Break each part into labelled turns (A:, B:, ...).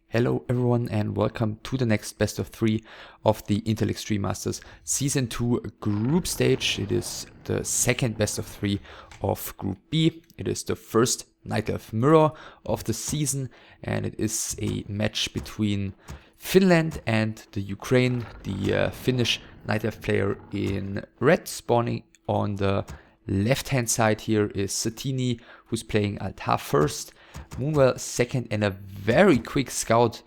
A: Hello everyone and welcome to the next best of 3 of the Intel Extreme Masters Season 2 group stage. It is the second best of 3 of Group B. It is the first Night Elf Mirror of the season and it is a match between Finland and the Ukraine. The Finnish Night Elf player in red, spawning on the left hand side here is Satini, who's playing Altar first, Moonwell second, and a very quick scout.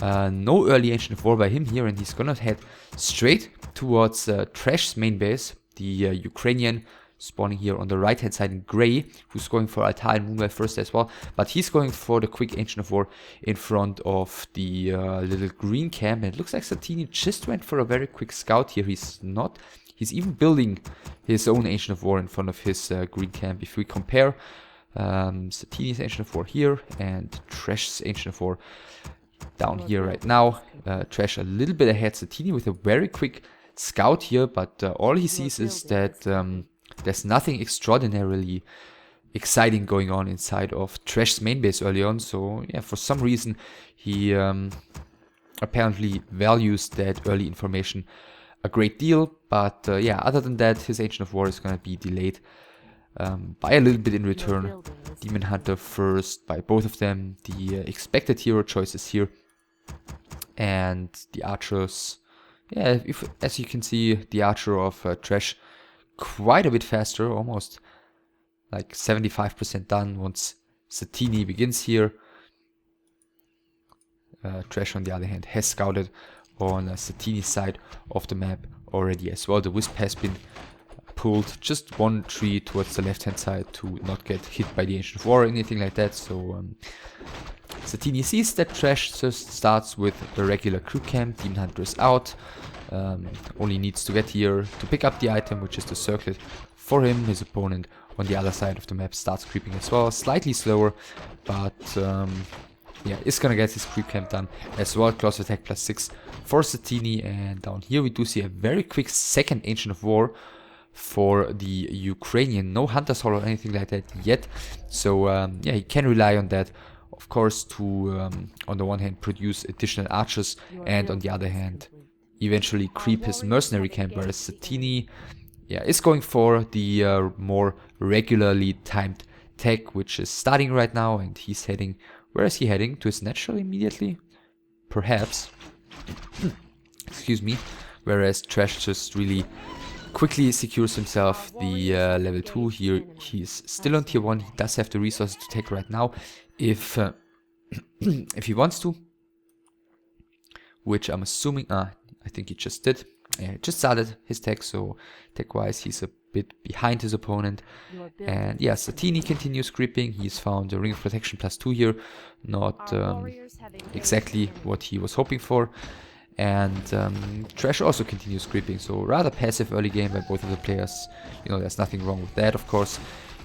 A: No early Ancient of War by him here, and he's gonna head straight towards TReSh's main base, the Ukrainian, spawning here on the right hand side in gray, who's going for Altar and Moonwell first as well, but he's going for the quick Ancient of War in front of the little green camp. And it looks like Satini just went for a very quick scout here. He's even building his own Ancient of War in front of his green camp. If we compare Satini's Ancient of War here and TReSh's Ancient of War down here right now, TReSh a little bit ahead. Satini with a very quick scout here, but all he sees is that there's nothing extraordinarily exciting going on inside of TReSh's main base early on. So yeah, for some reason he apparently values that early information a great deal, but yeah, other than that, his Ancient of War is going to be delayed by a little bit in return. Demon Hunter first by both of them. The expected hero choices here, and the archers. Yeah, as you can see, the archer of TReSh quite a bit faster, almost like 75% done once Satini begins here. TReSh on the other hand has scouted on Satini's side of the map already as well. The Wisp has been pulled just one tree towards the left hand side to not get hit by the Ancient of War or anything like that. So Satini sees that TReSh just starts with the regular crew camp. Demon Hunter is out, only needs to get here to pick up the item, which is the circlet for him. His opponent on the other side of the map starts creeping as well, slightly slower, but yeah, is gonna get his creep camp done as well. Close attack +6 for Satini, and down here we do see a very quick second Ancient of War for the Ukrainian. No Hunter's Hall or anything like that yet, so yeah, he can rely on that, of course, to on the one hand produce additional archers, and on the other hand eventually creep his mercenary camp, whereas Satini, yeah, is going for the more regularly timed tech, which is starting right now, and he's heading. Where is he heading? To his natural immediately? Perhaps. Excuse me. Whereas TReSh just really quickly secures himself the level 2 here. He's still on tier 1. He does have the resources to take right now if if he wants to. Which I'm assuming... I think he just did. Just started his tech, so tech-wise he's a bit behind his opponent. And yeah, Satini continues creeping. He's found a Ring of Protection +2 here, not exactly what he was hoping for. And TReSh also continues creeping, so rather passive early game by both of the players. You know, there's nothing wrong with that, of course.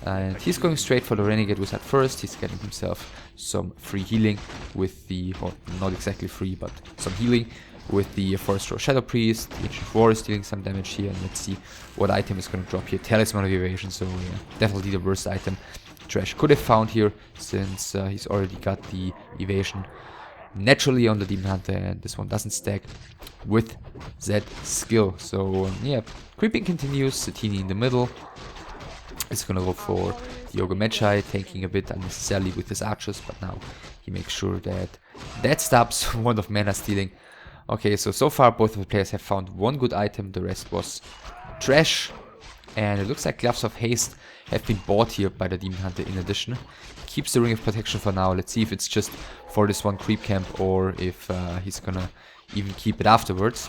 A: And he's going straight for the Renegade Wizard first. He's getting himself some free healing with the, or not exactly free, but some healing with the Forest Row Shadow Priest. The Ancient of War is dealing some damage here, and let's see what item is going to drop here. Talisman of Evasion, so yeah, definitely the worst item TReSh could have found here, since he's already got the evasion naturally on the Demon Hunter, and this one doesn't stack with that skill. So yeah, creeping continues. Satini in the middle is going to go for the Ogre Magi, taking a bit unnecessarily with his archers, but now he makes sure that that stops one of mana stealing. Okay, so far both of the players have found one good item, the rest was TReSh, and it looks like Gloves of Haste have been bought here by the Demon Hunter in addition. Keeps the Ring of Protection for now. Let's see if it's just for this one creep camp or if he's gonna even keep it afterwards.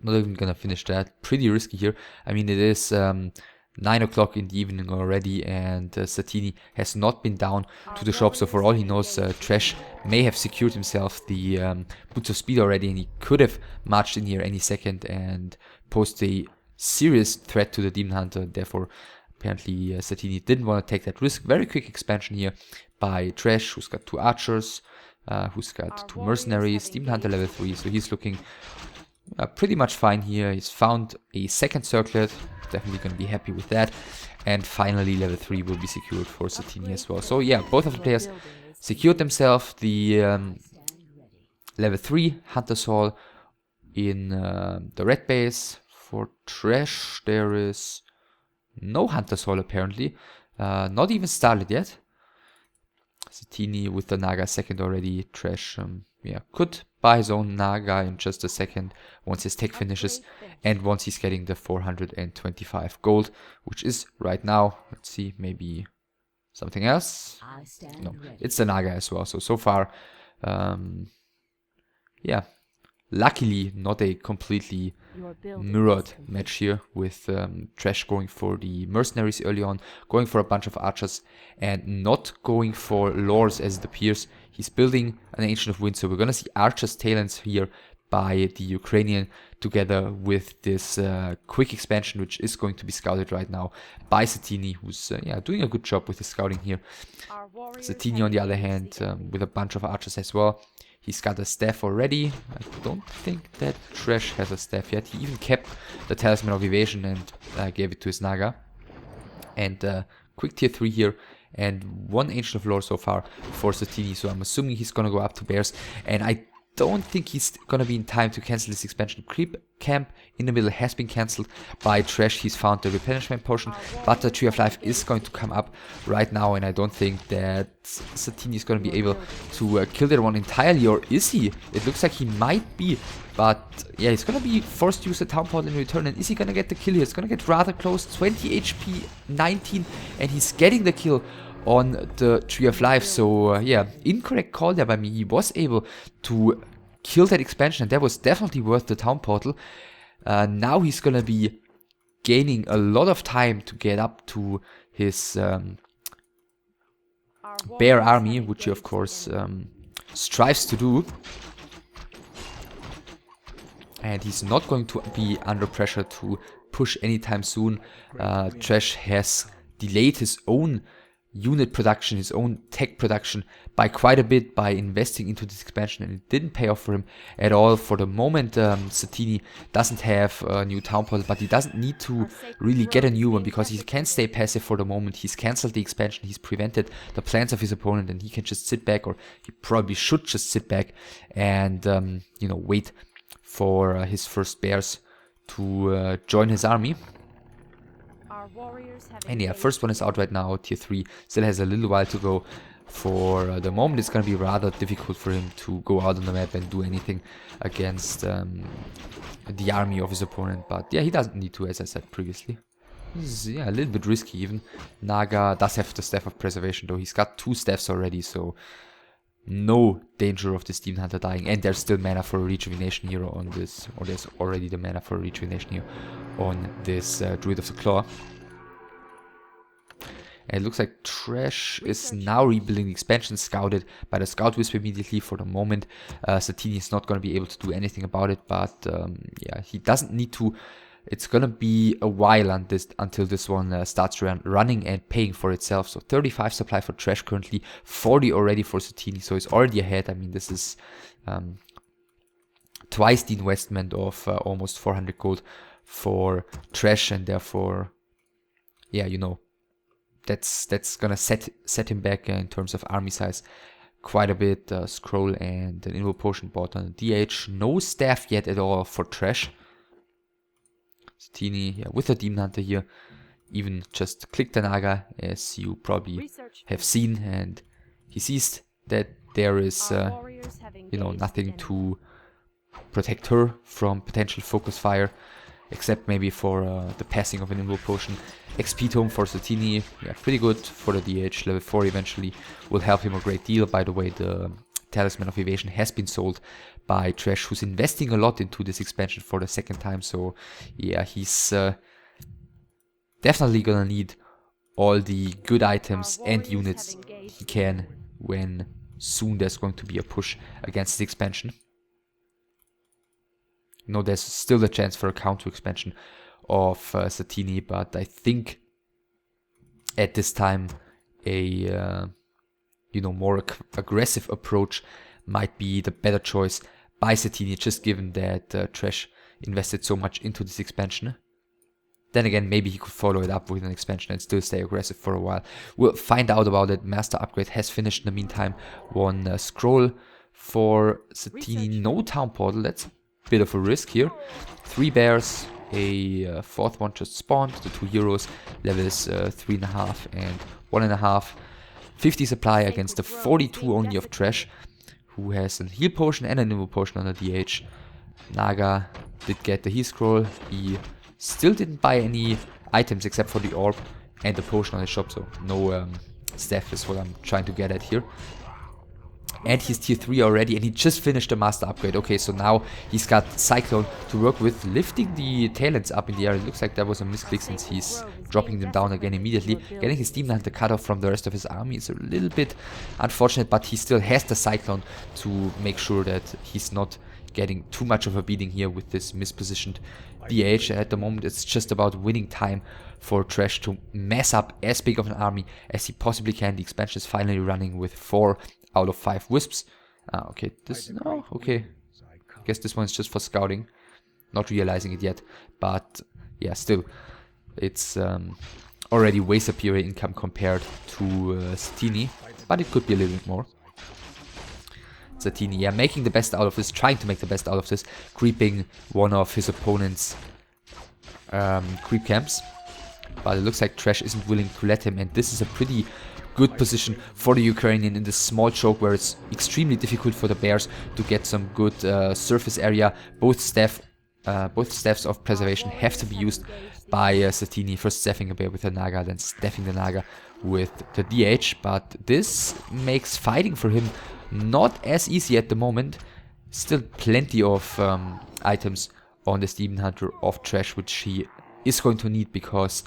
A: Not even gonna finish that. Pretty risky here. I mean, it is 9 o'clock in the evening already, and Satini has not been down to the shop, so for all he knows, TReSh may have secured himself the Boots of Speed already, and he could have marched in here any second and posed a serious threat to the Demon Hunter. Therefore, apparently Satini didn't want to take that risk. Very quick expansion here by TReSh, who's got 2 archers, who's got 2 mercenaries, Demon Hunter level 3, so he's looking pretty much fine here. He's found a second circlet, definitely going to be happy with that. And finally level 3 will be secured for Satini as well. So yeah, both of the players secured themselves the level 3 Hunter Hall in the red base. For TReSh, there is no Hunter Hall apparently, not even started yet. Satini with the Naga second already. TReSh, yeah, could buy his own Naga in just a second once his tech finishes and once he's getting the 425 gold, which is right now. Let's see, maybe something else. No, it's the Naga as well. So far, yeah, luckily not a completely mirrored match here with TReSh going for the mercenaries early on, going for a bunch of archers and not going for lores as it appears. He's building an Ancient of Wind, so we're gonna see archers talents here by the Ukrainian together with this quick expansion, which is going to be scouted right now by Satini, who's yeah, doing a good job with the scouting here. Satini on the other hand with a bunch of archers as well. He's got a staff already. I don't think that TReSh has a staff yet. He even kept the Talisman of Evasion and gave it to his Naga. And quick tier 3 here. And one Ancient of Lore so far for Satini. So I'm assuming he's going to go up to Bears. And I don't think he's going to be in time to cancel this expansion. Creep camp in the middle has been cancelled by TReSh. He's found the replenishment potion, but the Tree of Life is going to come up right now, and I don't think that Satini is going to be able to kill that one entirely, or is he? It looks like he might be, but yeah, he's going to be forced to use the Town Portal in return, and is he going to get the kill here? It's going to get rather close, 20 HP, 19, and he's getting the kill on the Tree of Life. So yeah, incorrect call there by me. He was able to kill that expansion, and that was definitely worth the Town Portal. Now he's gonna be gaining a lot of time to get up to his bear army, which he of course strives to do. And he's not going to be under pressure to push anytime soon. TReSh has delayed his own unit production, his own tech production by quite a bit by investing into this expansion, and it didn't pay off for him at all. For the moment, Satini doesn't have a new Town Portal, but he doesn't need to really get a new one because he can stay passive for the moment. He's cancelled the expansion, he's prevented the plans of his opponent, and he can just sit back, or he probably should just sit back and you know, wait for his first bears to join his army. And yeah, first one is out right now, tier 3, still has a little while to go. For the moment it's going to be rather difficult for him to go out on the map and do anything against the army of his opponent, but yeah, he doesn't need to, as I said previously. This is, yeah, a little bit risky even. Naga does have the Staff of Preservation though, he's got 2 staffs already, so no danger of this Demon Hunter dying, and there's still mana for a Rejuvenation here on this, or there's already the mana for a Rejuvenation here on this Druid of the Claw. And it looks like TReSh is now rebuilding the expansion, scouted by the Scout Wisp immediately. For the moment, Satini is not going to be able to do anything about it, but yeah, he doesn't need to. It's going to be a while until this one starts running and paying for itself. So 35 supply for TReSh currently, 40 already for Satini, so it's already ahead. I mean, this is twice the investment of almost 400 gold for TReSh, and therefore, yeah, you know, that's gonna set him back in terms of army size quite a bit. Scroll and an Invo Potion bought on the DH. No staff yet at all for TReSh. Satini, yeah, with a Demon Hunter here, even just clicked the Naga, as you probably have seen, and he sees that there is you know, nothing to protect her from potential focus fire, except maybe for the passing of an Invo Potion. XP Tome for Satini, yeah, pretty good for the DH. Level 4 eventually will help him a great deal. By the way, the Talisman of Evasion has been sold by TReSh, who's investing a lot into this expansion for the second time. So yeah, he's definitely gonna need all the good items and units he can when soon there's going to be a push against the expansion. No, there's still a chance for a counter expansion of Satini, but I think at this time a you know, more aggressive approach might be the better choice by Satini, just given that TReSh invested so much into this expansion. Then again, maybe he could follow it up with an expansion and still stay aggressive for a while. We'll find out about it. Master upgrade has finished in the meantime. One scroll for Satini. No town portal. That's a bit of a risk here. 3 bears. A fourth one just spawned. The 2 heroes. Levels 3.5 and 1.5. 50 supply against the 42 only of TReSh, who has a heal potion and an invul potion on the DH. Naga did get the heal scroll. He still didn't buy any items except for the orb and the potion on his shop, so no staff is what I'm trying to get at here. And he's tier 3 already, and he just finished the master upgrade. Okay, so now he's got Cyclone to work with, lifting the talents up in the air. It looks like that was a misclick since he's dropping them down again immediately. Getting his Demon Hunter cut off from the rest of his army is a little bit unfortunate, but he still has the Cyclone to make sure that he's not getting too much of a beating here with this mispositioned DH. At the moment, it's just about winning time for TReSh to mess up as big of an army as he possibly can. The expansion is finally running with 4 out of 5 wisps. Okay, okay. I guess this one's just for scouting. Not realizing it yet, but yeah, still, it's already way superior income compared to Satini, but it could be a little bit more. Satini, yeah, making the best out of this, trying to make the best out of this, creeping one of his opponent's creep camps. But it looks like TReSh isn't willing to let him, and this is a pretty good position for the Ukrainian in this small choke where it's extremely difficult for the bears to get some good surface area. Both staffs of preservation have to be used by Satini. First staffing a bear with the Naga, then staffing the Naga with the DH, but this makes fighting for him not as easy at the moment. Still plenty of items on the Demon Hunter of TReSh, which he is going to need because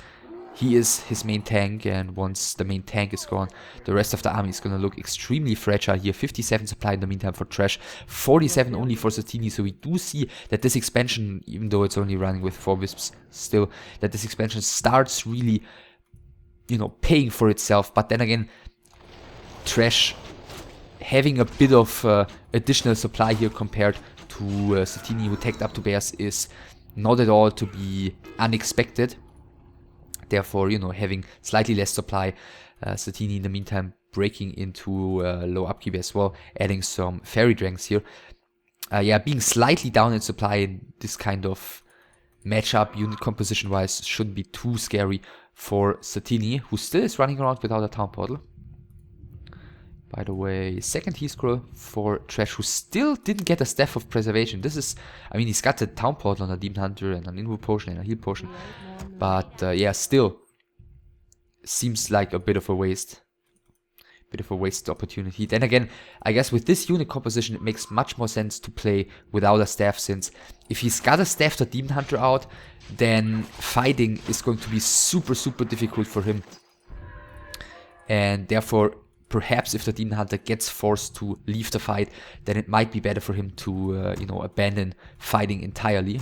A: he is his main tank, and once the main tank is gone, the rest of the army is going to look extremely fragile here. 57 supply in the meantime for TReSh, 47 only for Satini, so we do see that this expansion, even though it's only running with 4 wisps still, that this expansion starts really, you know, paying for itself. But then again, TReSh having a bit of additional supply here compared to Satini, who tagged up to bears, is not at all to be unexpected. Therefore, you know, having slightly less supply, Satini in the meantime breaking into low upkeep as well, adding some fairy dragons here. Yeah, being slightly down in supply in this kind of matchup, unit composition wise, shouldn't be too scary for Satini, who still is running around without a town portal. By the way, second heal scroll for TReSh, who still didn't get a staff of preservation. This is, I mean, he's got the town portal on a Demon Hunter and an invul potion and a heal potion. But yeah, still seems like a bit of a waste. Bit of a wasted opportunity. Then again, I guess with this unit composition, it makes much more sense to play without a staff, since if he's got a staff the Demon Hunter out, then fighting is going to be super, super difficult for him. And therefore, perhaps if the Demon Hunter gets forced to leave the fight, then it might be better for him to, you know, abandon fighting entirely.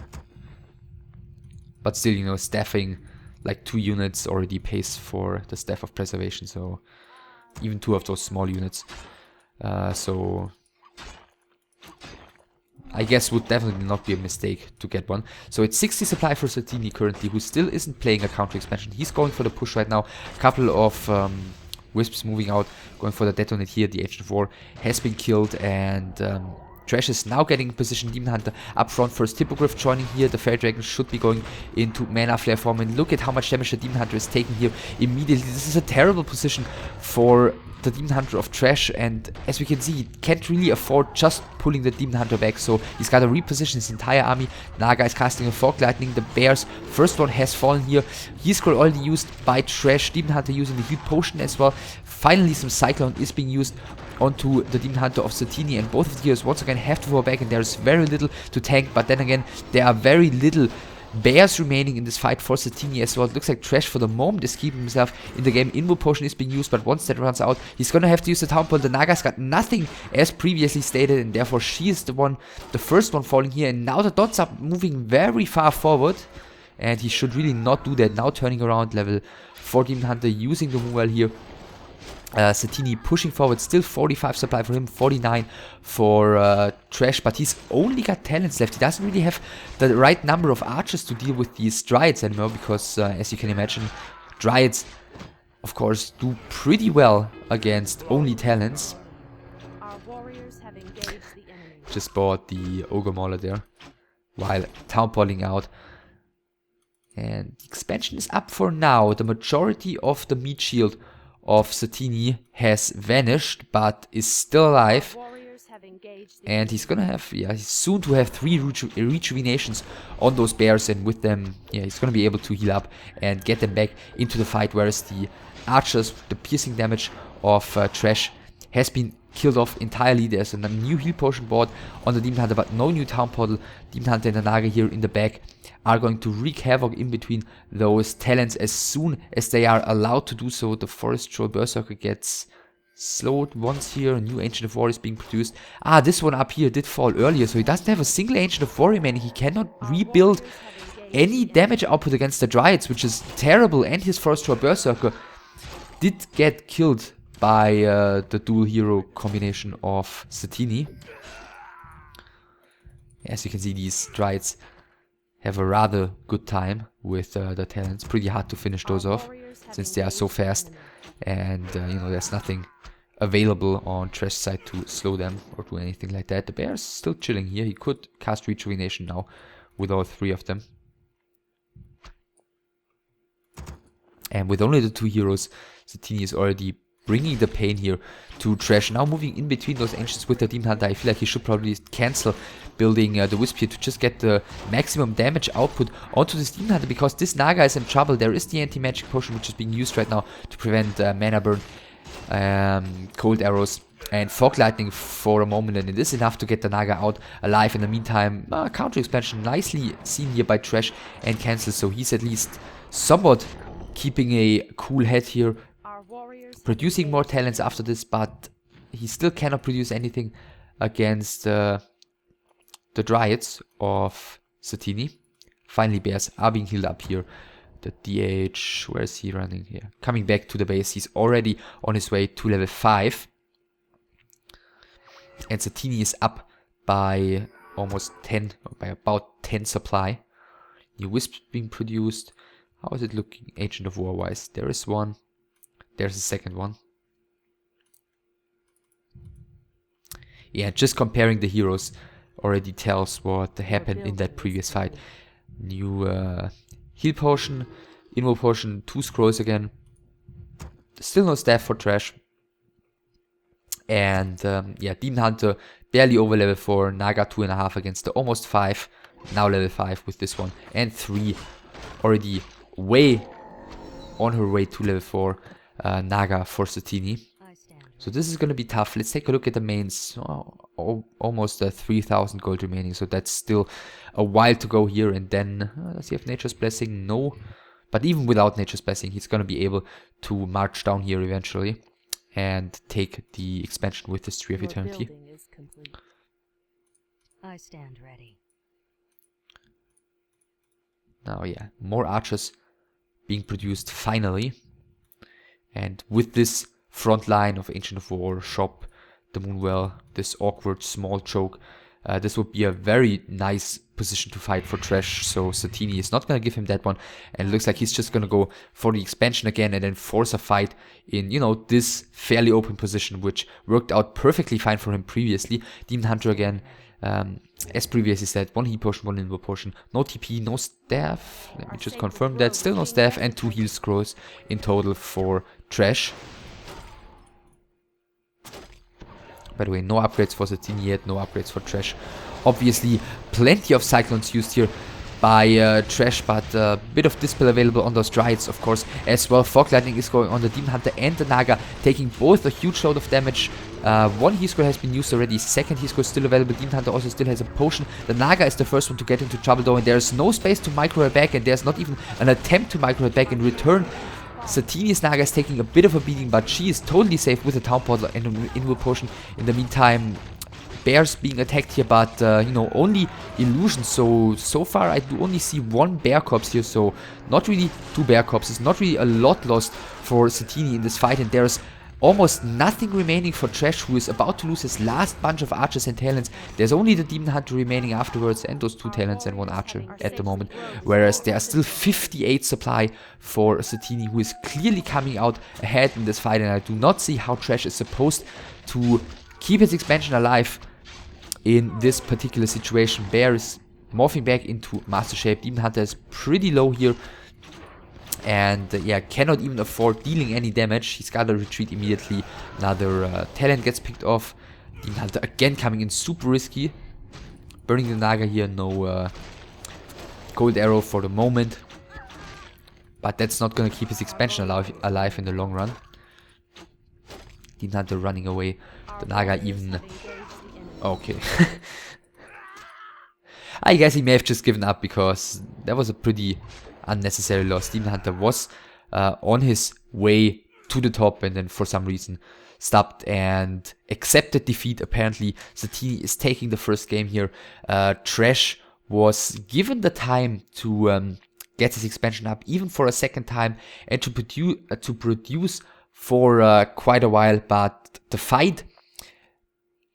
A: But still, you know, staffing like 2 units already pays for the staff of preservation, so even 2 of those small units. So I guess would definitely not be a mistake to get one. So it's 60 supply for Satini currently, who still isn't playing a counter expansion. He's going for the push right now. A couple of wisps moving out, going for the detonate here. The Agent of War has been killed, and TReSh is now getting in position. Demon Hunter up front first. Hippogriff joining here. The Fairy Dragon should be going into Mana Flare form, and look at how much damage the Demon Hunter is taking here immediately. This is a terrible position for the Demon Hunter of TReSh, and as we can see, he can't really afford just pulling the Demon Hunter back, so he's got to reposition his entire army. Naga is casting a Fog Lightning. The bears, first one has fallen here. Heal scroll already used by TReSh. Demon Hunter using the heal potion as well. Finally, some Cyclone is being used onto the Demon Hunter of Satini, and both of the heroes once again have to fall back, and there's very little to tank. But then again, there are very little bears remaining in this fight for Satini as well. It looks like TReSh for the moment is keeping himself in the game. Invul potion is being used, but once that runs out, he's gonna have to use the town portal. The Naga's got nothing as previously stated, and therefore she is the first one falling here. And now the dots are moving very far forward, and he should really not do that. Now turning around, level 4 Demon Hunter using the move well here. Satini pushing forward, still 45 supply for him, 49 for TReSh, but he's only got talents left. He doesn't really have the right number of archers to deal with these Dryads anymore, because as you can imagine, Dryads, of course, do pretty well against only talents. Just bought the Ogre Mauler there, while townpolling out. And the expansion is up for now. The majority of the meat shield of Satini has vanished, but is still alive. And he's gonna have, he's soon to have 3 rejuvenations on those bears, and with them, he's gonna be able to heal up and get them back into the fight, whereas the archers, the piercing damage of TReSh has been killed off entirely. There's a new heal potion bought on the Demon Hunter, but no new town portal. Demon Hunter and the Naga here in the back are going to wreak havoc in between those talents as soon as they are allowed to do so. The Forest Troll Berserker gets slowed once here. A new Ancient of War is being produced. This one up here did fall earlier, so he doesn't have a single Ancient of War remaining. He cannot rebuild any damage output against the Dryads, which is terrible, and his Forest Troll Berserker did get killed by the dual hero combination of Satini. As you can see, these Dryads have a rather good time with the talents. Pretty hard to finish those off, since they are so fast, and there's nothing available on TReSh side to slow them or do anything like that. The bear's still chilling here. He could cast Rejuvenation now with all 3 of them. And with only the 2 heroes, Satini is already bringing the pain here to TReSh. Now moving in between those Ancients with the Demon Hunter, I feel like he should probably cancel building the Wisp here to just get the maximum damage output onto this Demon Hunter, because this Naga is in trouble. There is the anti-magic potion which is being used right now to prevent mana burn, cold arrows, and fog lightning for a moment, and it is enough to get the Naga out alive. In the meantime, counter expansion nicely seen here by TReSh and cancel, so he's at least somewhat keeping a cool head here, producing more talents after this, but he still cannot produce anything against the Dryads of Satini. Finally, bears are being healed up here. The DH, where is he running here? Coming back to the base. He's already on his way to level 5. And Satini is up by almost 10, or by about 10 supply. New wisps being produced. How is it looking Ancient of War wise? There is one. There's a second one. Yeah, just comparing the heroes already tells what happened in that previous fight. New heal potion, invo potion, 2 scrolls again. Still no staff for TReSh. And Demon Hunter barely over level 4. Naga 2.5 against the almost 5. Now level 5 with this one. And 3 already way on her way to level 4. Naga for Satini. So this is going to be tough. Let's take a look at the mains. Almost 3,000 gold remaining, so that's still a while to go here. And then, does he have Nature's Blessing? No. But even without Nature's Blessing, he's going to be able to march down here eventually and take the expansion with this Tree of Eternity.
B: I stand ready.
A: Now, more archers being produced finally. And with this front line of Ancient of War, Shop, the Moonwell, this awkward small choke, this would be a very nice position to fight for TReSh. So Satini is not going to give him that one, and it looks like he's just going to go for the expansion again and then force a fight in, this fairly open position, which worked out perfectly fine for him previously. Demon Hunter again, as previously said, 1 heal potion, 1 invo potion, no TP, no staff. Let me just confirm that. Still no staff, and 2 heal scrolls in total for TReSh. By the way, no upgrades for Satini yet, no upgrades for TReSh. Obviously, plenty of Cyclones used here by TReSh, but a bit of Dispel available on those Dryads, of course, as well. Fog Lightning is going on the Demon Hunter and the Naga, taking both a huge load of damage. 1 heal scroll has been used already, 2nd heal scroll still available. Demon Hunter also still has a potion. The Naga is the first one to get into trouble though, and there's no space to micro it back, and there's not even an attempt to micro it back in return. Satini's Naga is taking a bit of a beating, but she is totally safe with a Town Portal and an Invo Potion. In the meantime, bears being attacked here, but only illusions. So far I do only see 1 bear corpse here, so not really 2 bear corpses, not really a lot lost for Satini in this fight. And there's almost nothing remaining for TReSh, who is about to lose his last bunch of archers and talents. There's only the Demon Hunter remaining afterwards, and those 2 talents and 1 archer at the moment. Whereas there are still 58 supply for Satini, who is clearly coming out ahead in this fight, and I do not see how TReSh is supposed to keep his expansion alive in this particular situation. Bear is morphing back into Master Shape. Demon Hunter is pretty low here. And yeah, cannot even afford dealing any damage. He's got to retreat immediately. Another talent gets picked off. Demon Hunter again coming in super risky. Burning the Naga here. No gold arrow for the moment. But that's not going to keep his expansion alive in the long run. Demon Hunter running away. The Naga even... Okay. I guess he may have just given up, because that was a pretty unnecessary loss. Demon Hunter was on his way to the top, and then for some reason stopped and accepted defeat. Apparently Satini is taking the first game here. TReSh was given the time to get his expansion up even for a second time, and to produce for quite a while, but the fight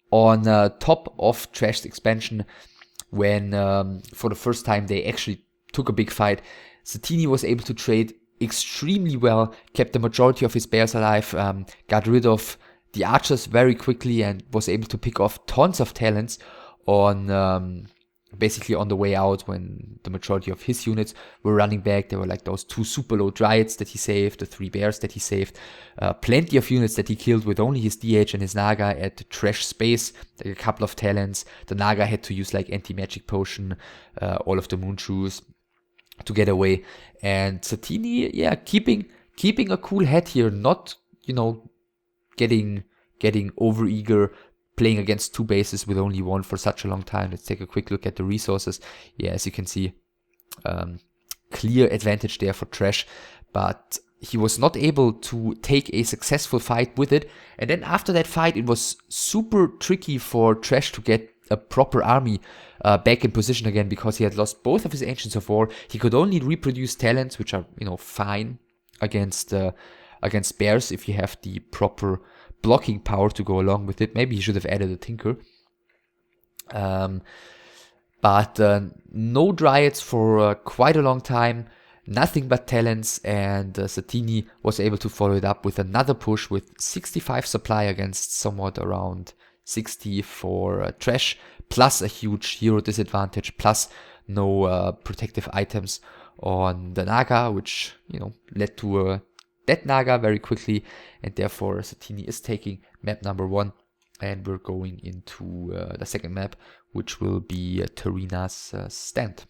A: on top of TReSh's expansion, when for the first time they actually took a big fight, Satini was able to trade extremely well, kept the majority of his bears alive, got rid of the archers very quickly, and was able to pick off tons of talents on basically on the way out, when the majority of his units were running back. There were like those 2 super low dryads that he saved, the 3 bears that he saved, plenty of units that he killed with only his DH and his Naga at the TReSh space, like a couple of talents. The Naga had to use like anti-magic potion, all of the moon shoes to get away. And Satini, yeah, keeping a cool head here, not, you know, getting over eager, playing against 2 bases with only 1 for such a long time. Let's take a quick look at the resources. Yeah, as you can see, clear advantage there for TReSh, but he was not able to take a successful fight with it. And then after that fight, it was super tricky for TReSh to get a proper army back in position again, because he had lost both of his Ancients of War. He could only reproduce talents, which are, you know, fine against bears if you have the proper blocking power to go along with it. Maybe he should have added a Tinker. But no dryads for quite a long time. Nothing but talents, and Satini was able to follow it up with another push with 65 supply against somewhat around 60 for TReSh, plus a huge hero disadvantage, plus no protective items on the Naga, which, you know, led to a dead Naga very quickly, and therefore Satini is taking map number 1, and we're going into the second map, which will be Terina's stand.